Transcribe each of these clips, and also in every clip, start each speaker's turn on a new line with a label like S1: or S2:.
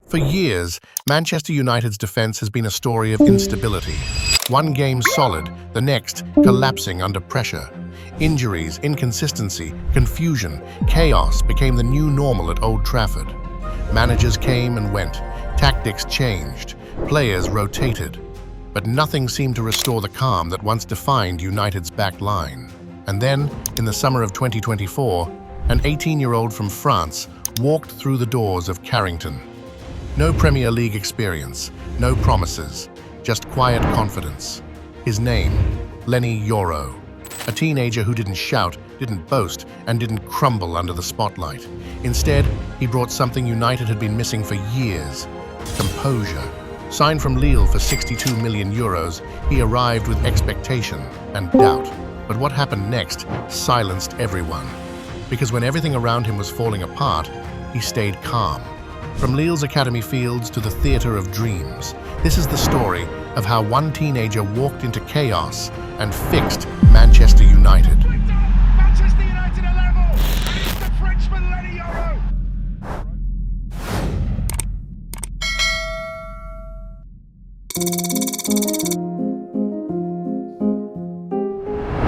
S1: For years, Manchester United's defence has been a story of instability. One game solid, the next collapsing under pressure. Injuries, inconsistency, confusion, chaos became the new normal at Old Trafford. Managers came and went, tactics changed, players rotated. But nothing seemed to restore the calm that once defined United's back line. And then, in the summer of 2024, an 18-year-old from France walked through the doors of Carrington. No Premier League experience, no promises, just quiet confidence. His name, Leny Yoro. A teenager who didn't shout, didn't boast, and didn't crumble under the spotlight. Instead, he brought something United had been missing for years: composure. Signed from Lille for 62 million euros, he arrived with expectation and doubt. But what happened next silenced everyone. Because when everything around him was falling apart, he stayed calm. From Lille's academy fields to the theatre of dreams, this is the story of how one teenager walked into chaos and fixed Manchester United.
S2: Manchester United are level! It's the Frenchman Leny Yoro!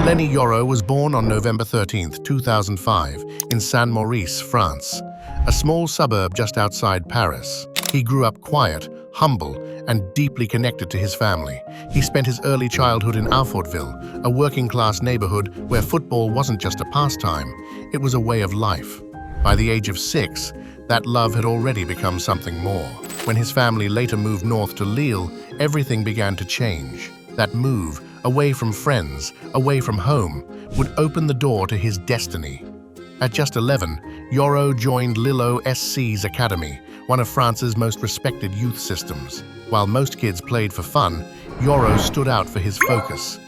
S1: Leny Yoro was born on November 13, 2005, in Saint-Maurice, France, a small suburb just outside Paris. He grew up quiet, humble, and deeply connected to his family. He spent his early childhood in Alfortville, a working-class neighborhood where football wasn't just a pastime, it was a way of life. By the age of 6, that love had already become something more. When his family later moved north to Lille, everything began to change. That move, away from friends, away from home, would open the door to his destiny. At just 11, Yoro joined Lille SC's academy, one of France's most respected youth systems. While most kids played for fun, Yoro stood out for his focus.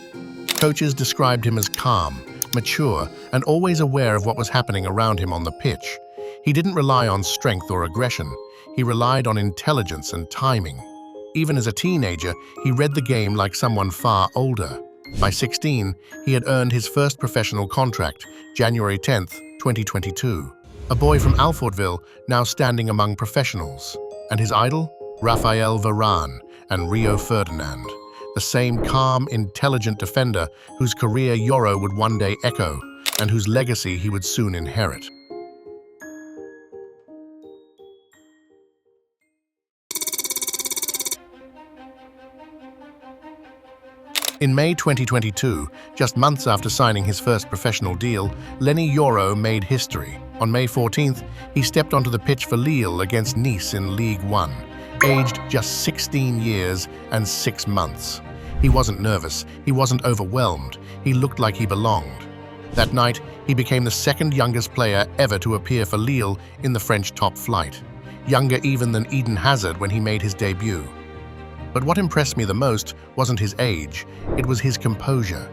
S1: Coaches described him as calm, mature, and always aware of what was happening around him on the pitch. He didn't rely on strength or aggression. He relied on intelligence and timing. Even as a teenager, he read the game like someone far older. By 16, he had earned his first professional contract, January 10, 2022. A boy from Alfortville, now standing among professionals. And his idol? Raphael Varane and Rio Ferdinand. The same calm, intelligent defender whose career Yoro would one day echo, and whose legacy he would soon inherit. In May 2022, just months after signing his first professional deal, Leny Yoro made history. On May 14th, he stepped onto the pitch for Lille against Nice in Ligue 1, aged just 16 years and 6 months. He wasn't nervous, he wasn't overwhelmed, he looked like he belonged. That night, he became the second youngest player ever to appear for Lille in the French top flight, younger even than Eden Hazard when he made his debut. But what impressed me the most wasn't his age, it was his composure.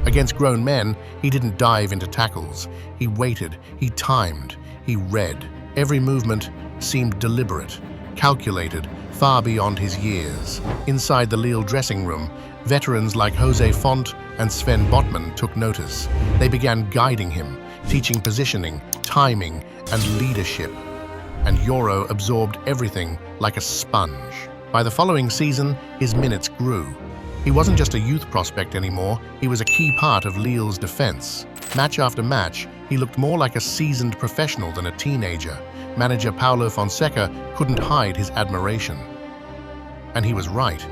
S1: Against grown men, he didn't dive into tackles. He waited, he timed, he read. Every movement seemed deliberate, calculated, far beyond his years. Inside the Lille dressing room, veterans like Jose Font and Sven Botman took notice. They began guiding him, teaching positioning, timing, and leadership. And Yoro absorbed everything like a sponge. By the following season, his minutes grew. He wasn't just a youth prospect anymore, he was a key part of Lille's defense. Match after match, he looked more like a seasoned professional than a teenager. Manager Paulo Fonseca couldn't hide his admiration. And he was right,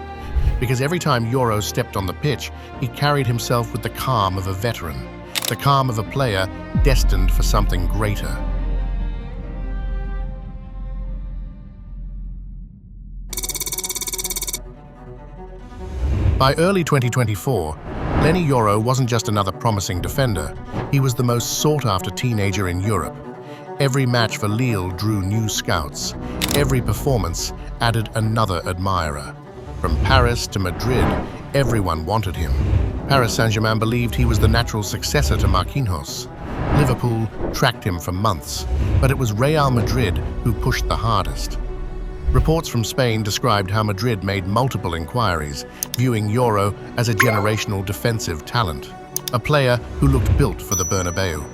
S1: because every time Yoro stepped on the pitch, he carried himself with the calm of a veteran, the calm of a player destined for something greater. By early 2024, Leny Yoro wasn't just another promising defender, he was the most sought-after teenager in Europe. Every match for Lille drew new scouts. Every performance added another admirer. From Paris to Madrid, everyone wanted him. Paris Saint-Germain believed he was the natural successor to Marquinhos. Liverpool tracked him for months, but it was Real Madrid who pushed the hardest. Reports from Spain described how Madrid made multiple inquiries, viewing Yoro as a generational defensive talent, a player who looked built for the Bernabeu.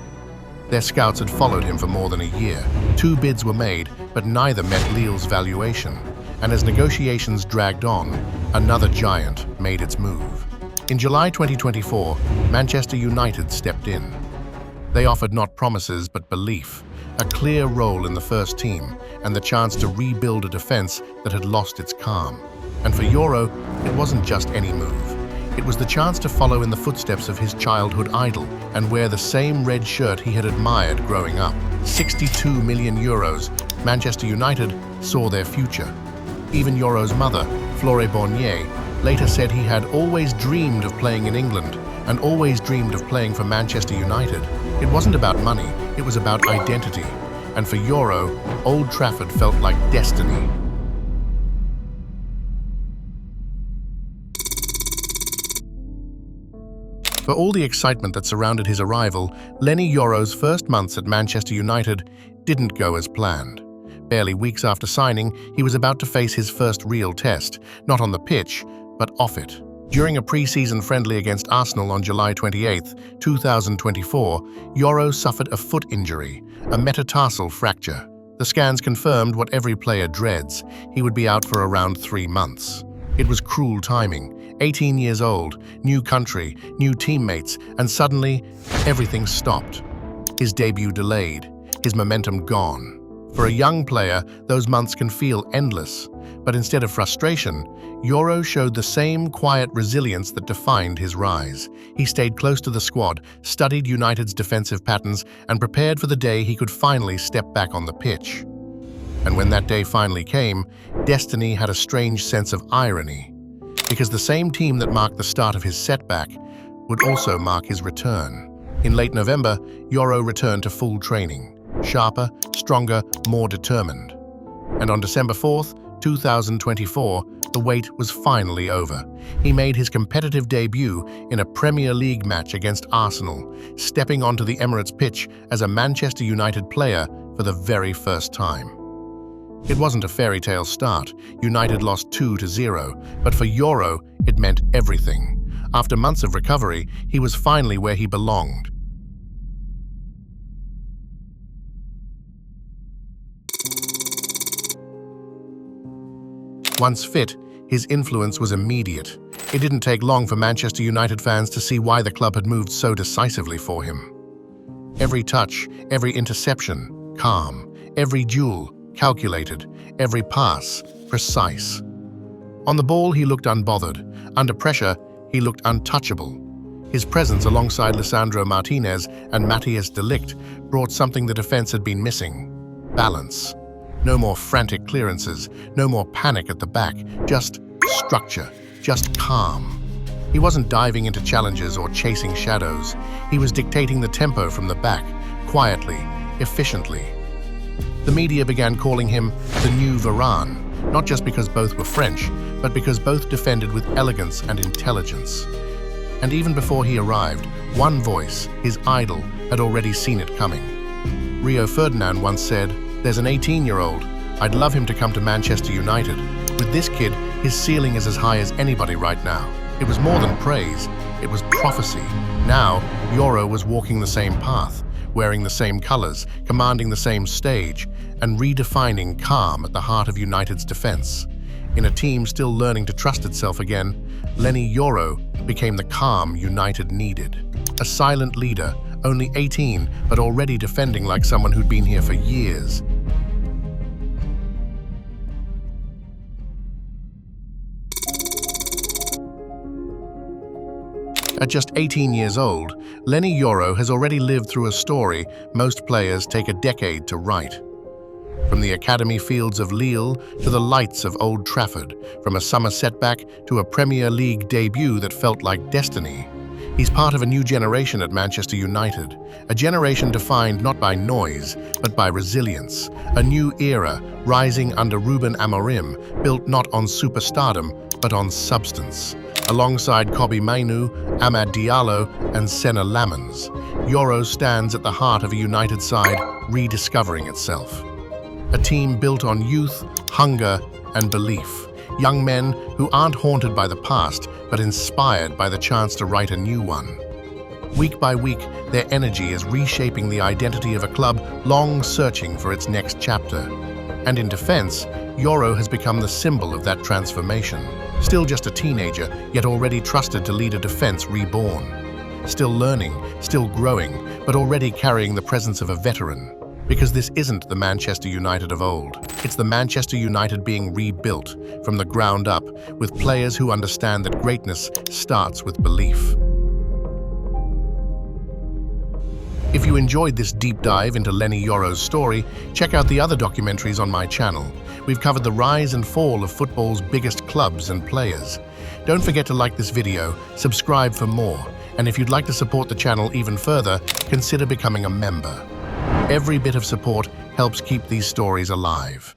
S1: Their scouts had followed him for more than a year. 2 bids were made, But neither met Lille's valuation, and as negotiations dragged on, another giant made its move. In July 2024, Manchester United stepped in. They offered not promises but belief, a clear role in the first team, and the chance to rebuild a defense that had lost its calm. And for Yoro, it wasn't just any move. It was the chance to follow in the footsteps of his childhood idol and wear the same red shirt he had admired growing up. 62 million euros, Manchester United saw their future. Even Yoro's mother, Flore Bornier, later said he had always dreamed of playing in England and always dreamed of playing for Manchester United. It wasn't about money, it was about identity. And for Yoro, Old Trafford felt like destiny. For all the excitement that surrounded his arrival, Leny Yoro's first months at Manchester United didn't go as planned. Barely weeks after signing, he was about to face his first real test, not on the pitch, but off it. During a pre-season friendly against Arsenal on July 28, 2024, Yoro suffered a foot injury, a metatarsal fracture. The scans confirmed what every player dreads: he would be out for around 3 months. It was cruel timing. 18 years old, new country, new teammates, and suddenly, everything stopped. His debut delayed, his momentum gone. For a young player, those months can feel endless. But instead of frustration, Yoro showed the same quiet resilience that defined his rise. He stayed close to the squad, studied United's defensive patterns, and prepared for the day he could finally step back on the pitch. And when that day finally came, destiny had a strange sense of irony. Because the same team that marked the start of his setback would also mark his return. In late November, Yoro returned to full training, sharper, stronger, more determined. And on December 4th, 2024, the wait was finally over. He made his competitive debut in a Premier League match against Arsenal, stepping onto the Emirates pitch as a Manchester United player for the very first time. It wasn't a fairy tale start. United lost 2-0, but for Yoro, it meant everything. After months of recovery, he was finally where he belonged. Once fit, his influence was immediate. It didn't take long for Manchester United fans to see why the club had moved so decisively for him. Every touch, every interception, calm. Every duel, calculated. Every pass, precise. On the ball, he looked unbothered. Under pressure, he looked untouchable. His presence alongside Lisandro Martinez and Matthias de Ligt brought something the defense had been missing: balance. No more frantic clearances, no more panic at the back, just structure, just calm. He wasn't diving into challenges or chasing shadows. He was dictating the tempo from the back, quietly, efficiently. The media began calling him the new Varane, not just because both were French, but because both defended with elegance and intelligence. And even before he arrived, one voice, his idol, had already seen it coming. Rio Ferdinand once said, "There's an 18-year-old. I'd love him to come to Manchester United. With this kid, his ceiling is as high as anybody right now." It was more than praise, it was prophecy. Now, Yoro was walking the same path, wearing the same colors, commanding the same stage, and redefining calm at the heart of United's defense. In a team still learning to trust itself again, Leny Yoro became the calm United needed. A silent leader, only 18, but already defending like someone who'd been here for years. At just 18 years old, Leny Yoro has already lived through a story most players take a decade to write. From the academy fields of Lille to the lights of Old Trafford, from a summer setback to a Premier League debut that felt like destiny. He's part of a new generation at Manchester United, a generation defined not by noise, but by resilience, a new era rising under Ruben Amorim, built not on superstardom, but on substance. Alongside Kobbie Mainoo, Amad Diallo, and Senna Lamens, Yoro stands at the heart of a United side rediscovering itself. A team built on youth, hunger, and belief. Young men who aren't haunted by the past, but inspired by the chance to write a new one. Week by week, their energy is reshaping the identity of a club long searching for its next chapter. And in defense, Yoro has become the symbol of that transformation. Still just a teenager, yet already trusted to lead a defense reborn. Still learning, still growing, but already carrying the presence of a veteran. Because this isn't the Manchester United of old. It's the Manchester United being rebuilt from the ground up, with players who understand that greatness starts with belief. If you enjoyed this deep dive into Leny Yoro's story, check out the other documentaries on my channel. We've covered the rise and fall of football's biggest clubs and players. Don't forget to like this video, subscribe for more, and if you'd like to support the channel even further, consider becoming a member. Every bit of support helps keep these stories alive.